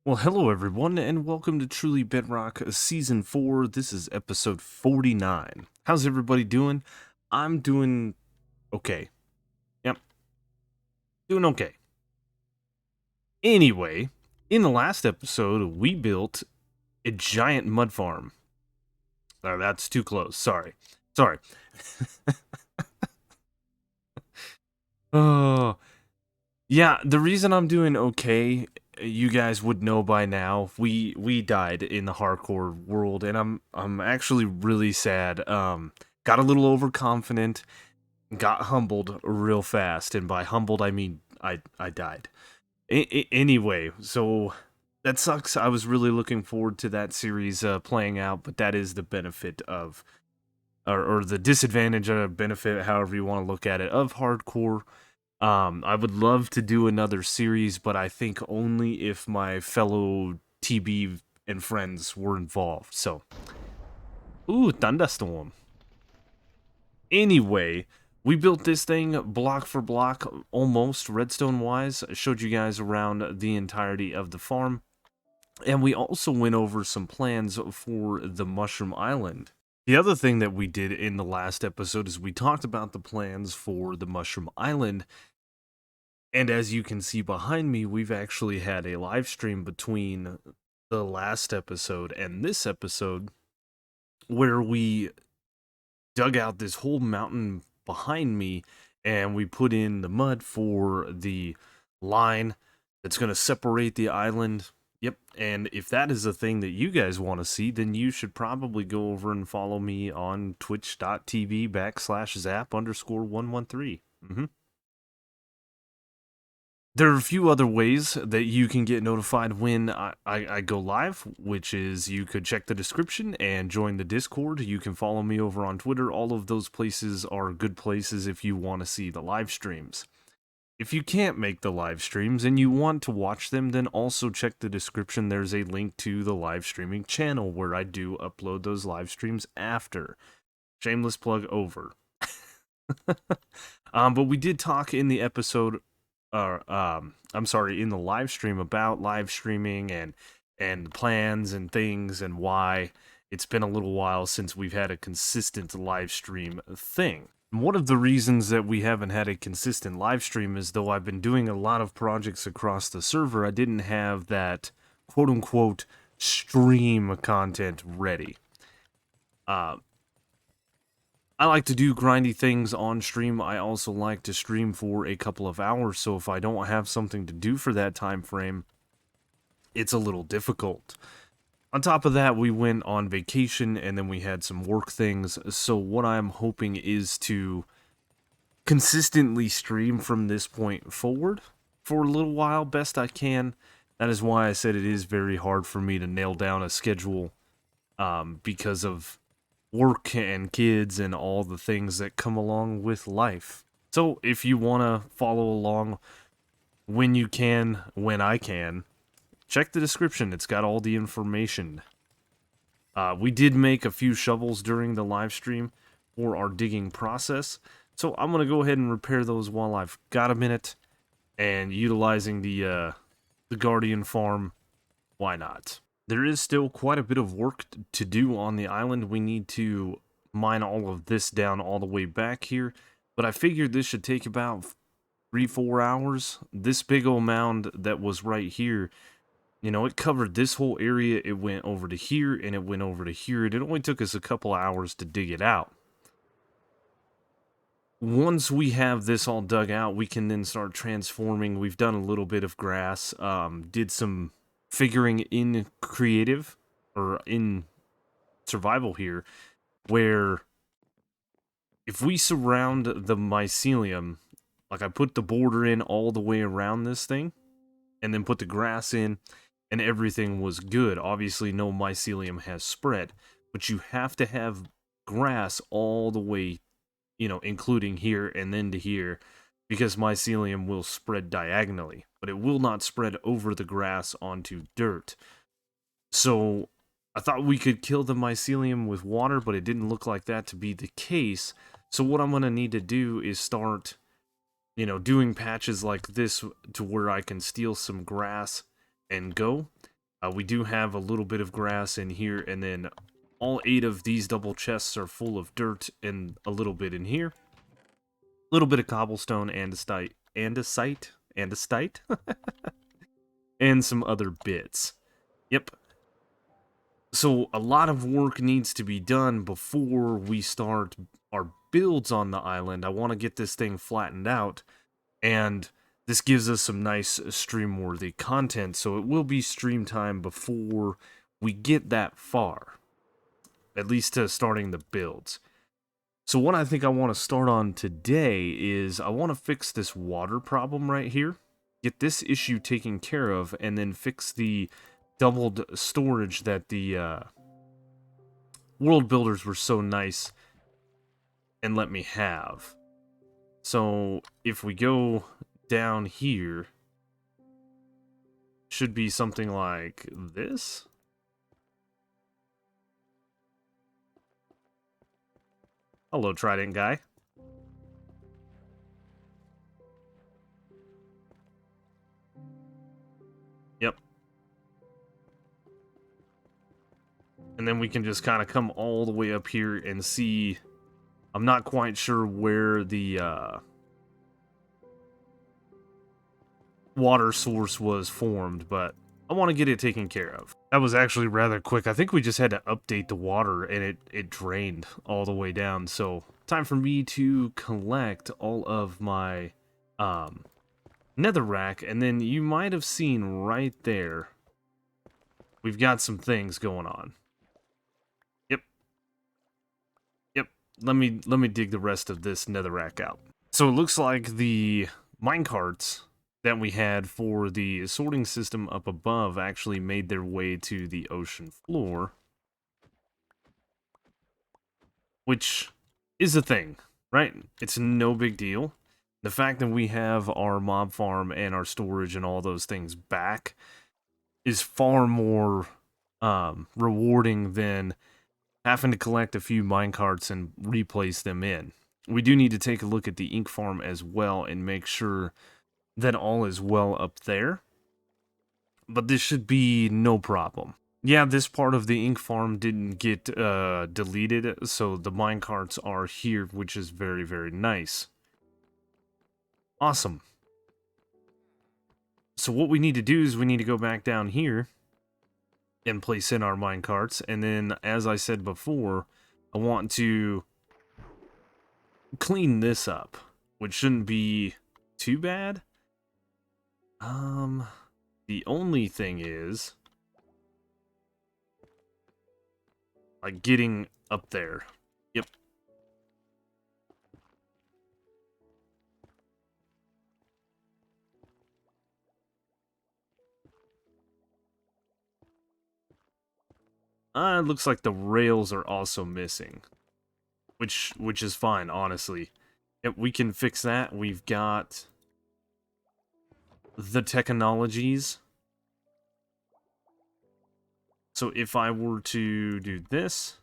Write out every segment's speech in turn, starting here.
Well, hello everyone, and welcome to Truly Bedrock Season 4. This is episode 49. How's everybody doing? I'm doing okay. Yep, doing okay. Anyway, in the last episode, we built a giant mud farm. That's too close. Sorry. Sorry. Oh, yeah, the reason I'm doing okay, you guys would know by now. We died in the hardcore world, and I'm actually really sad. Got a little overconfident, got humbled real fast, and by humbled I mean I died. Anyway, so that sucks. I was really looking forward to that series playing out, but that is the benefit of, or the disadvantage or benefit, however you want to look at it, of hardcore. I would love to do another series, but I think only if my fellow TB and friends were involved. So, ooh, thunderstorm. Anyway, we built this thing block for block, almost redstone wise. I showed you guys around the entirety of the farm. And we also went over some plans for the Mushroom Island. The other thing that we did in the last episode is we talked about the plans for the Mushroom Island. And as you can see behind me, we've actually had a live stream between the last episode and this episode where we dug out this whole mountain behind me and we put in the mud for the line that's going to separate the island. Yep, and if that is a thing that you guys want to see, then you should probably go over and follow me on twitch.tv/zap_113. There are a few other ways that you can get notified when I go live, which is you could check the description and join the Discord. You can follow me over on Twitter. All of those places are good places if you want to see the live streams. If you can't make the live streams and you want to watch them, then also check the description. There's a link to the live streaming channel where I do upload those live streams after. Shameless plug over. But we did talk in the episode I'm sorry, in the live stream about live streaming and plans and things and why it's been a little while since we've had a consistent live stream thing. One of the reasons that we haven't had a consistent live stream is though I've been doing a lot of projects across the server, I didn't have that quote unquote stream content ready. Uh, I like to do grindy things on stream. I also like to stream for a couple of hours, so if I don't have something to do for that time frame, it's a little difficult. On top of that, we went on vacation and then we had some work things, so what I'm hoping is to consistently stream from this point forward for a little while, best I can. That is why I said it is very hard for me to nail down a schedule because of work and kids and all the things that come along with life. So if you want to follow along when you can, when I can, check the description. It's got all the information. We did make a few shovels during the live stream for our digging process. So I'm going to go ahead and repair those while I've got a minute. And utilizing the Guardian farm, why not? There is still quite a bit of work to do on the island. We need to mine all of this down all the way back here, but I figured this should take about 3-4 hours. This big old mound that was right here, you know, it covered this whole area. It went over to here and it went over to here, and it only took us a couple hours to dig it out. Once we have this all dug out, we can then start transforming. We've done a little bit of grass, did some figuring in creative or in survival here, where if we surround the mycelium, like I put the border in all the way around this thing, and then put the grass in, and everything was good. Obviously, no mycelium has spread, but you have to have grass all the way, you know, including here and then to here, because mycelium will spread diagonally, but it will not spread over the grass onto dirt. So I thought we could kill the mycelium with water, but it didn't look like that to be the case. So what I'm going to need to do is start, doing patches like this to where I can steal some grass and go. We do have a little bit of grass in here, and then all 8 of these double chests are full of dirt and a little bit in here. A little bit of cobblestone, andesite, and some other bits. Yep. So a lot of work needs to be done before we start our builds on the island. I want to get this thing flattened out, and this gives us some nice stream-worthy content, so it will be stream time before we get that far, at least to starting the builds. So what I think I want to start on today is I want to fix this water problem right here, get this issue taken care of, and then fix the doubled storage that the world builders were so nice and let me have. So if we go down here, should be something like this. Hello, Trident guy. Yep. And then we can just kind of come all the way up here and see. I'm not quite sure where the water source was formed, but I want to get it taken care of. That was actually rather quick. I think we just had to update the water, and it drained all the way down. So time for me to collect all of my netherrack, and then you might have seen right there, we've got some things going on. Yep. Yep. Let me dig the rest of this netherrack out. So it looks like the minecarts that we had for the sorting system up above actually made their way to the ocean floor, which is a thing, right? It's no big deal. The fact that we have our mob farm and our storage and all those things back is far more rewarding than having to collect a few minecarts and replace them in. We do need to take a look at the ink farm as well and make sure that all is well up there. But this should be no problem. Yeah, this part of the ink farm didn't get deleted, so the minecarts are here, which is very, very nice. Awesome. So what we need to do is we need to go back down here and place in our minecarts, and then, as I said before, I want to clean this up, which shouldn't be too bad. The only thing is, like, getting up there. Yep. It looks like the rails are also missing, which is fine, honestly. Yep, we can fix that. We've got the technologies. So if I were to do this,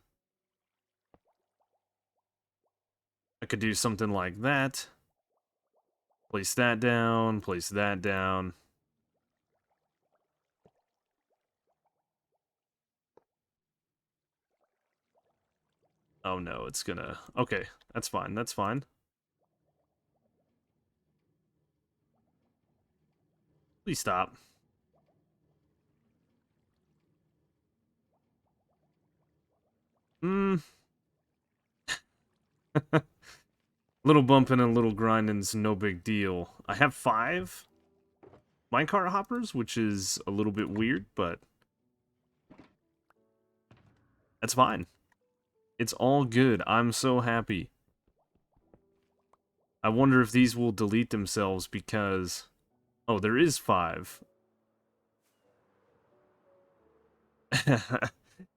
I could do something like that. Place that down, place that down. Oh no, it's gonna... Okay, that's fine, that's fine. Please stop. Little bumping and a little grinding's no big deal. I have 5 minecart hoppers, which is a little bit weird, but that's fine. It's all good. I'm so happy. I wonder if these will delete themselves because... Oh, there is 5.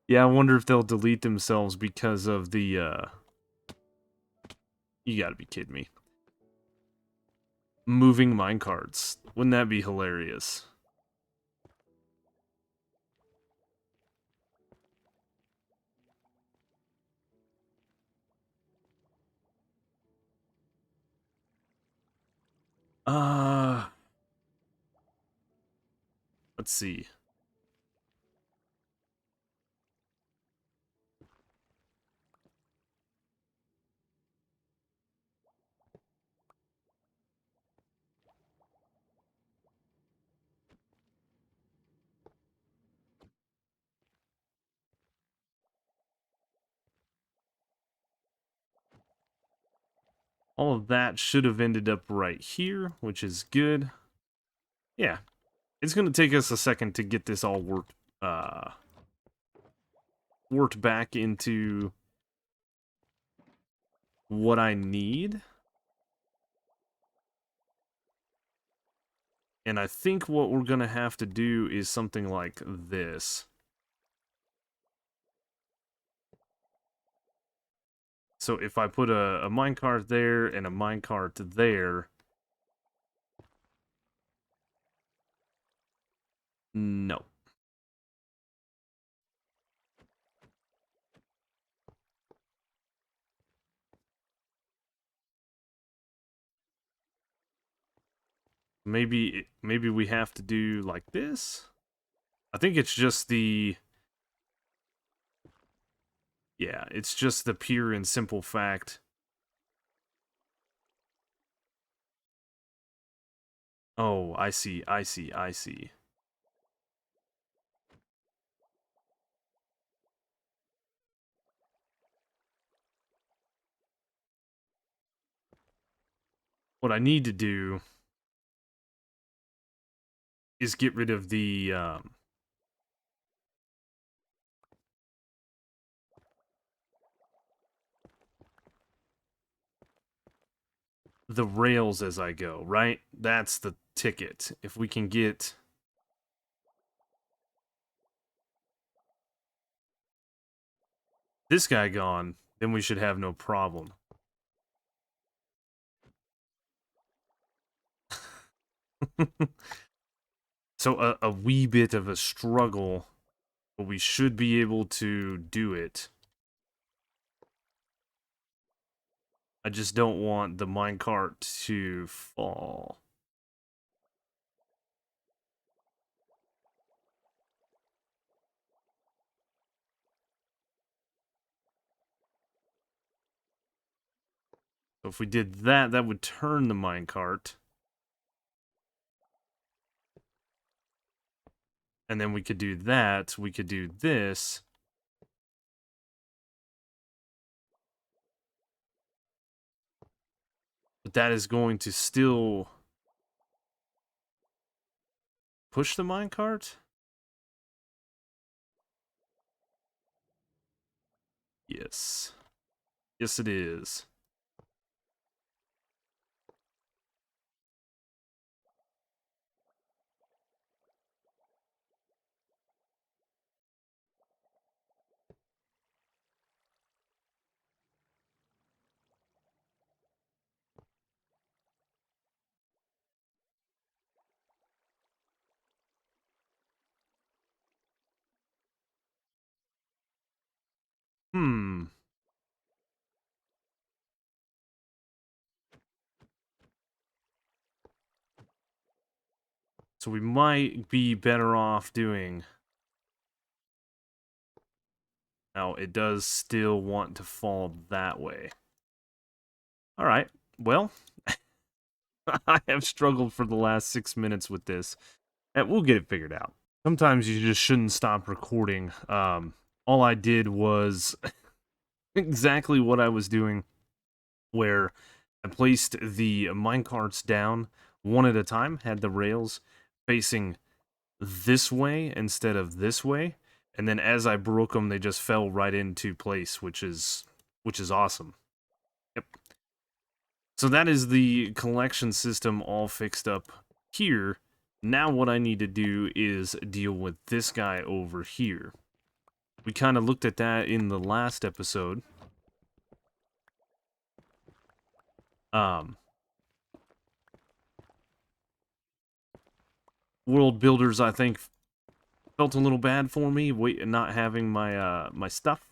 Yeah, I wonder if they'll delete themselves because of the, You gotta be kidding me. Moving minecarts. Wouldn't that be hilarious? Uh... Let's see. All of that should have ended up right here, which is good. Yeah, it's going to take us a second to get this all worked back into what I need. And I think what we're going to have to do is something like this. So if I put a minecart there and a minecart there... No. Maybe we have to do like this? I think it's just the... Yeah, it's just the pure and simple fact. Oh, I see. What I need to do is get rid of the rails as I go, right? That's the ticket. If we can get this guy gone, then we should have no problem. So a wee bit of a struggle, but we should be able to do it. I just don't want the minecart to fall. So if we did that, that would turn the minecart. And then we could do that. We could do this. But that is going to still push the minecart? Yes. Yes, it is. Hmm. So we might be better off doing... Now, it does still want to fall that way. Alright, well... I have struggled for the last 6 minutes with this. And we'll get it figured out. Sometimes you just shouldn't stop recording. All I did was exactly what I was doing, where I placed the minecarts down one at a time, had the rails facing this way instead of this way, and then as I broke them, they just fell right into place, which is awesome. Yep. So that is the collection system all fixed up here. Now what I need to do is deal with this guy over here. We kind of looked at that in the last episode. World builders, I think, felt a little bad for me, not having my my stuff.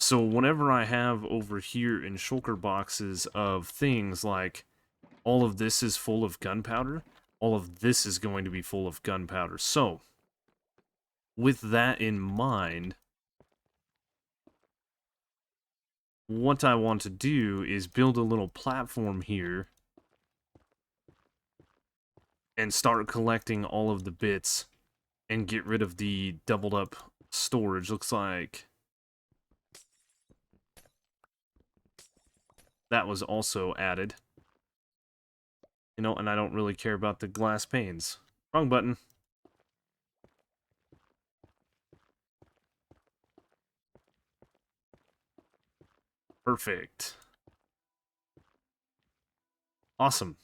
So whenever I have over here in shulker boxes of things like all of this is full of gunpowder, all of this is going to be full of gunpowder. So with that in mind, what I want to do is build a little platform here and start collecting all of the bits and get rid of the doubled up storage. Looks like that was also added. You know, and I don't really care about the glass panes. Wrong button. Perfect. Awesome.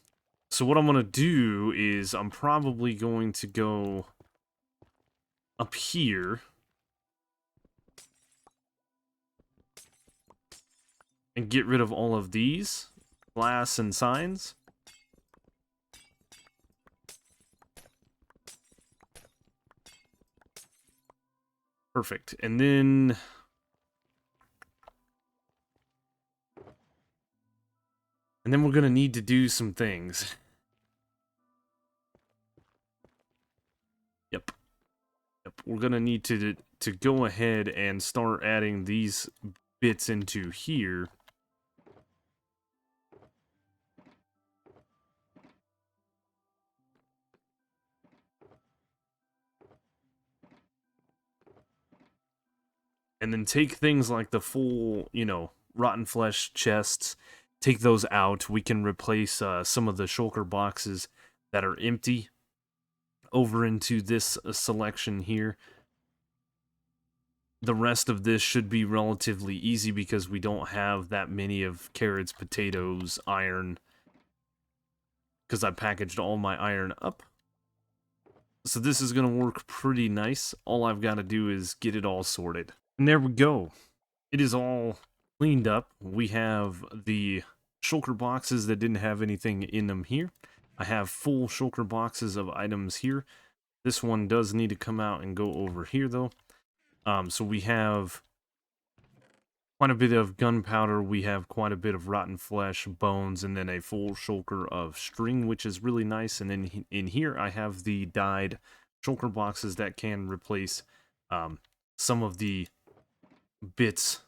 So what I'm going to do is I'm probably going to go up here and get rid of all of these glass and signs. Perfect. And then we're going to need to do some things. Yep. We're going to need to go ahead and start adding these bits into here. And then take things like the full, you know, rotten flesh chests, take those out. We can replace some of the shulker boxes that are empty over into this selection here. The rest of this should be relatively easy because we don't have that many of carrots, potatoes, iron, because I packaged all my iron up. So this is going to work pretty nice. All I've got to do is get it all sorted. And there we go. It is all cleaned up. We have the shulker boxes that didn't have anything in them here. I have full shulker boxes of items here. This one does need to come out and go over here, though. So we have quite a bit of gunpowder, we have quite a bit of rotten flesh, bones, and then a full shulker of string, which is really nice. And then in here, I have the dyed shulker boxes that can replace some of the bits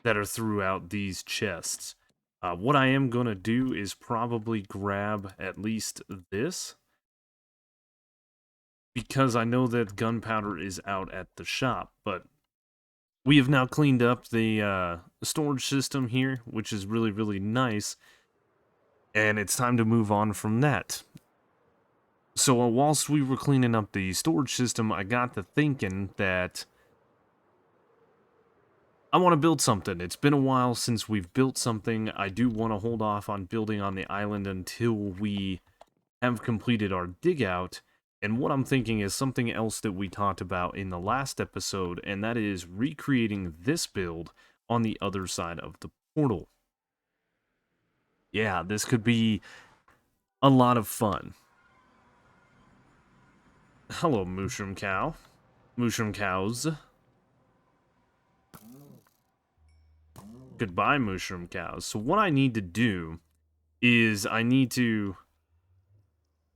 that are throughout these chests. What I am going to do is probably grab at least this, because I know that gunpowder is out at the shop, but we have now cleaned up the storage system here, which is really, really nice, and it's time to move on from that. So whilst we were cleaning up the storage system, I got to thinking that I want to build something. It's been a while since we've built something. I do want to hold off on building on the island until we have completed our dig out. And what I'm thinking is something else that we talked about in the last episode, and that is recreating this build on the other side of the portal. Yeah, this could be a lot of fun. Hello, Mushroom Cow. Mushroom Cows. Goodbye, Mushroom Cows. So what I need to do is I need to...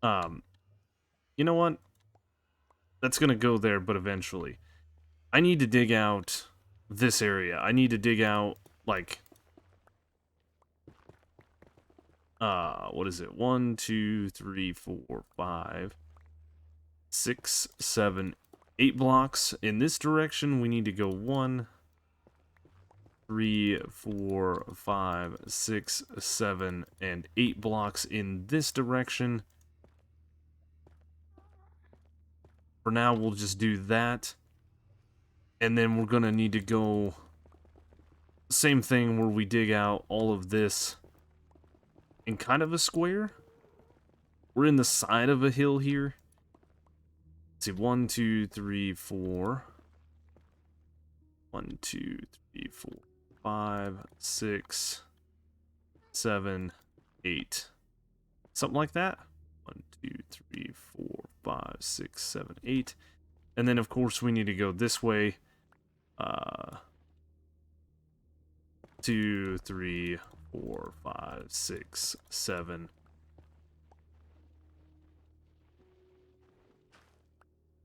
you know what? That's gonna go there, but eventually. I need to dig out this area. I need to dig out, like... what is it? 1, 2, 3, 4, 5, 6, 7, 8 blocks. In this direction, we need to go 1, 3, 4, 5, 6, 7, and 8 blocks in this direction. For now, we'll just do that. And then we're gonna need to go... Same thing where we dig out all of this in kind of a square. We're in the side of a hill here. Let's see, 1, 2, 3, 4. 1, 2, 3, 4, 5, 6, 7, 8. Something like that. 1, 2, 3, 4, 5, 6, 7, 8. And then, of course, we need to go this way. 2, 3, 4, 5, 6, 7.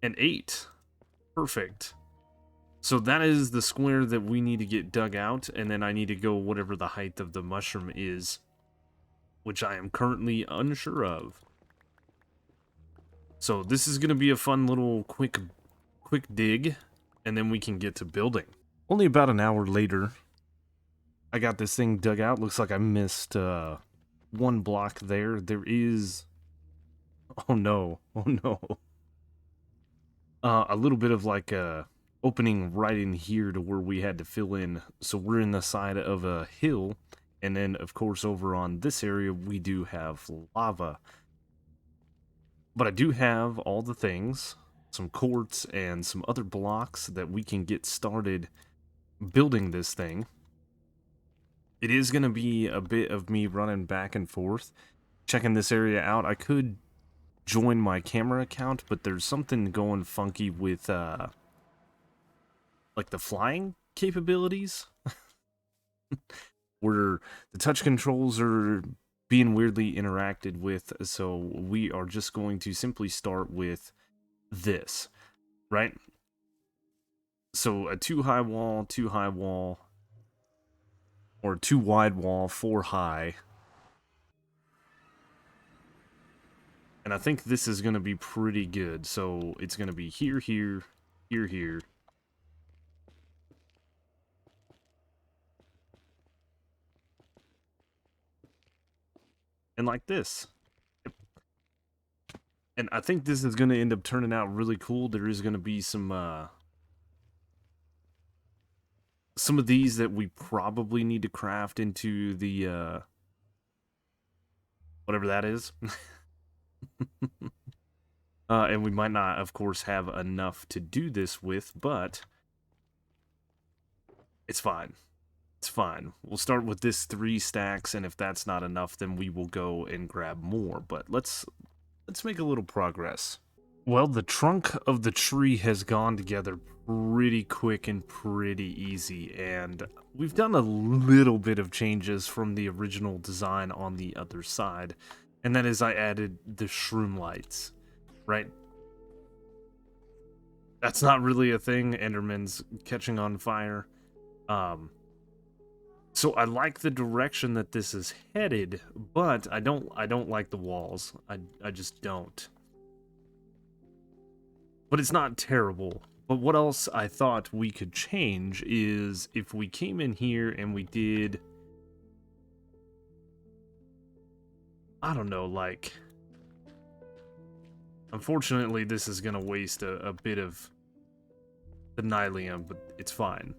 And 8. Perfect. So that is the square that we need to get dug out, and then I need to go whatever the height of the mushroom is, which I am currently unsure of. So this is going to be a fun little quick dig, and then we can get to building. Only about an hour later, I got this thing dug out. Looks like I missed one block there. There is... Oh no. Oh no. A little bit of like a opening right in here to where we had to fill in. So we're in the side of a hill. And then, of course, over on this area, we do have lava. But I do have all the things, some quartz and some other blocks that we can get started building this thing. It is going to be a bit of me running back and forth, checking this area out. I could join my camera account, but there's something going funky with, like the flying capabilities, where the touch controls are being weirdly interacted with, so we are just going to simply start with this, right? So a 2 high wall, 2 high wall, or 2 wide wall, 4 high. And I think this is going to be pretty good. So it's going to be here, here, here, here. And like this. And I think this is going to end up turning out really cool. There is going to be some of these that we probably need to craft into the, whatever that is. And we might not, of course, have enough to do this with, but it's fine. It's fine. We'll start with this 3 stacks, and if that's not enough, then we will go and grab more. But let's make a little progress. Well, the trunk of the tree has gone together pretty quick and pretty easy, and we've done a little bit of changes from the original design on the other side, and that is I added the shroom lights, right? That's not really a thing. Enderman's catching on fire. So I like the direction that this is headed, but I don't like the walls. I just don't. But it's not terrible. But what else I thought we could change is if we came in here and we did, I don't know, like, unfortunately this is gonna waste a bit of the nylium, but it's fine.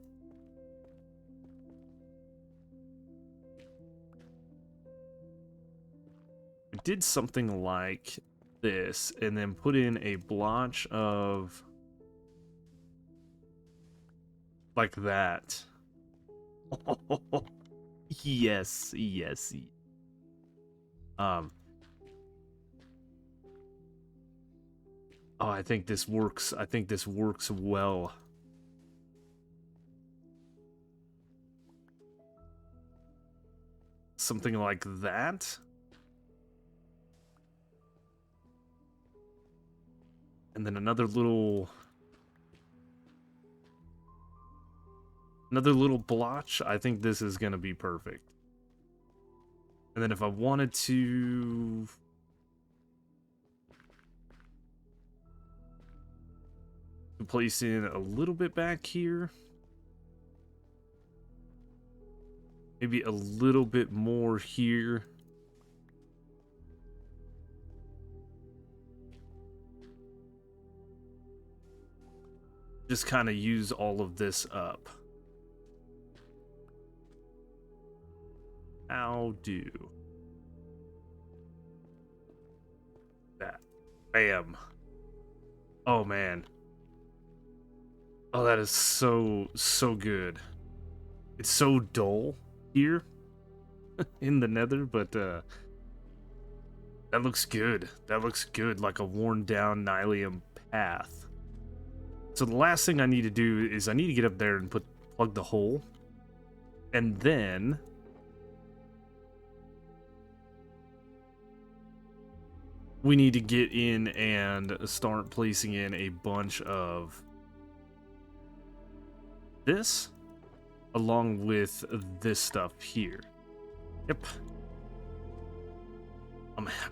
I did something like this and then put in a blotch of like that. Yes, yes. Oh, I think this works. I think this works well. Something like that. And then another little blotch. I think this is going to be perfect. And then if I wanted to place in a little bit back here, maybe a little bit more here. Just kind of use all of this up. How do that? Bam. Oh man. Oh, that is so good. It's so dull here in the Nether, but that looks good. That looks good, like a worn down nylium path. So the last thing I need to do is I need to get up there and plug the hole. And then we need to get in and start placing in a bunch of this along with this stuff here. Yep.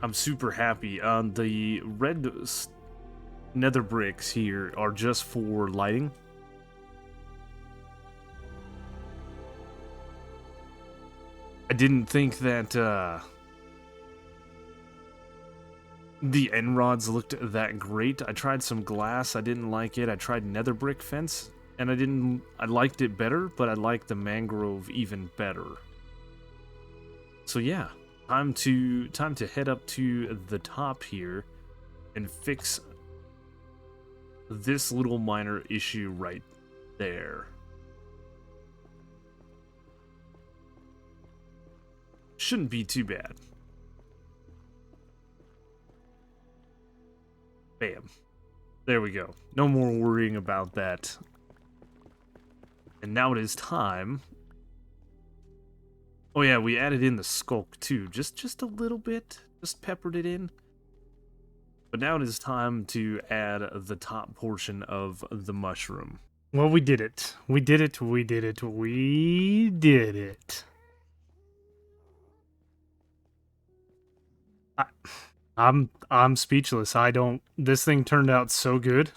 I'm super happy. The red nether bricks here are just for lighting. I didn't think that the end rods looked that great. I tried some glass, I didn't like it. I tried nether brick fence, and I liked it better, but I liked the mangrove even better. So yeah, time to head up to the top here and fix this little minor issue right there. Shouldn't be too bad. Bam. There we go. No more worrying about that. And now it is time. Oh yeah, we added in the skulk too. Just a little bit. Just peppered it in. But now it is time to add the top portion of the mushroom. Well, we did it. We did it. We did it. We did it. I'm speechless. This thing turned out so good.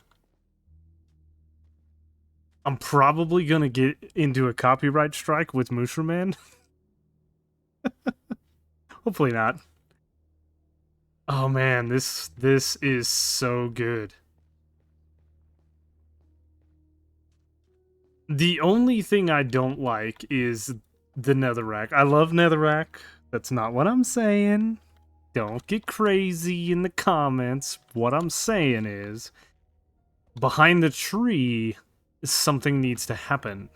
I'm probably gonna get into a copyright strike with Mushroom Man. Hopefully not. Oh man, this is so good. The only thing I don't like is the netherrack. I love netherrack. That's not what I'm saying. Don't get crazy in the comments. What I'm saying is, behind the tree, something needs to happen.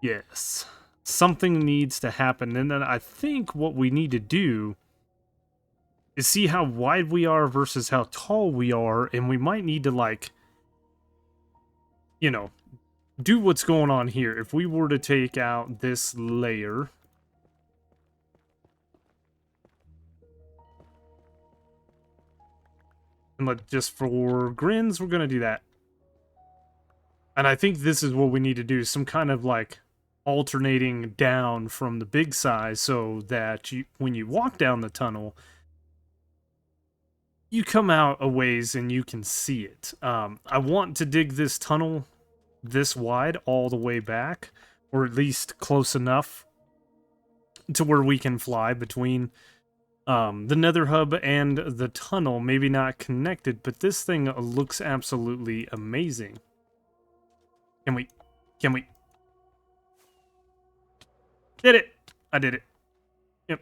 Yes. Something needs to happen. And then I think what we need to do is see how wide we are versus how tall we are. And we might need to, like, you know, do what's going on here. If we were to take out this layer, and just for grins, we're gonna do that. And I think this is what we need to do, some kind of like alternating down from the big size so that when you walk down the tunnel, you come out a ways and you can see it. I want to dig this tunnel this wide all the way back, or at least close enough to where we can fly between the nether hub and the tunnel. Maybe not connected, but this thing looks absolutely amazing. Can we did it? I did it. Yep.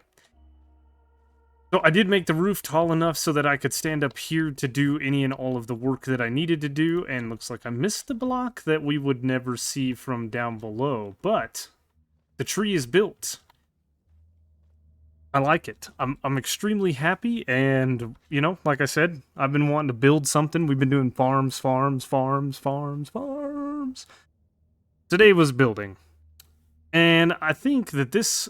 So I did make the roof tall enough so that I could stand up here to do any and all of the work that I needed to do, and looks like I missed the block that we would never see from down below, but the tree is built. I like it. I'm extremely happy, and, you know, like I said, I've been wanting to build something. We've been doing farms. Today was building. And I think that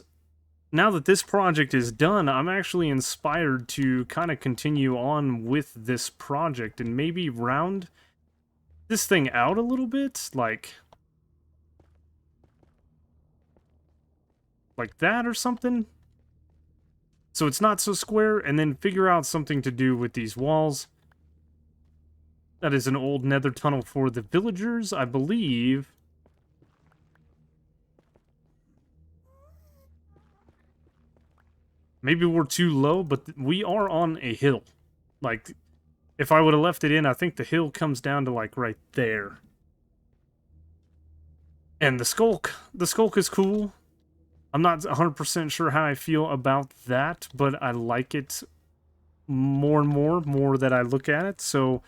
now that this project is done, I'm actually inspired to kind of continue on with this project and maybe round this thing out a little bit, like that or something. So it's not so square, and then figure out something to do with these walls. That is an old nether tunnel for the villagers, I believe. Maybe we're too low, but we are on a hill. Like, if I would have left it in, I think the hill comes down to, like, right there. And the skulk is cool. I'm not 100% sure how I feel about that, but I like it more and more that I look at it. So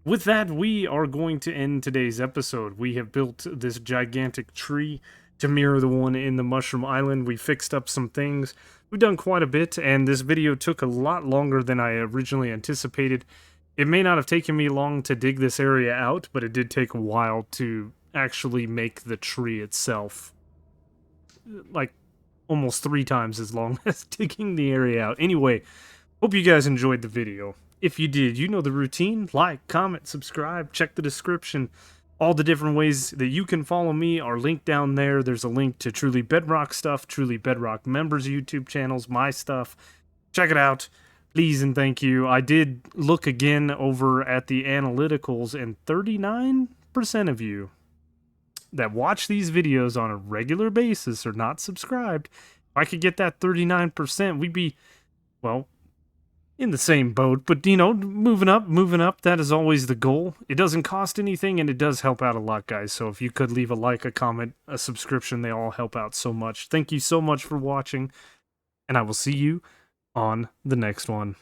with that, we are going to end today's episode. We have built this gigantic tree to mirror the one in the Mushroom Island. We fixed up some things. We've done quite a bit, and this video took a lot longer than I originally anticipated. It may not have taken me long to dig this area out, but it did take a while to actually make the tree itself. Like, almost 3 times as long as digging the area out. Anyway, hope you guys enjoyed the video. If you did, you know the routine. Like, comment, subscribe, check the description. All the different ways that you can follow me are linked down there. There's a link to Truly Bedrock stuff, Truly Bedrock members' YouTube channels, my stuff. Check it out. Please and thank you. I did look again over at the analyticals, and 39% of you that watch these videos on a regular basis are not subscribed, if I could get that 39%, we'd be, well, in the same boat, but moving up, that is always the goal. It doesn't cost anything and it does help out a lot, guys. So if you could leave a like, a comment, a subscription, they all help out so much. Thank you so much for watching, and I will see you on the next one.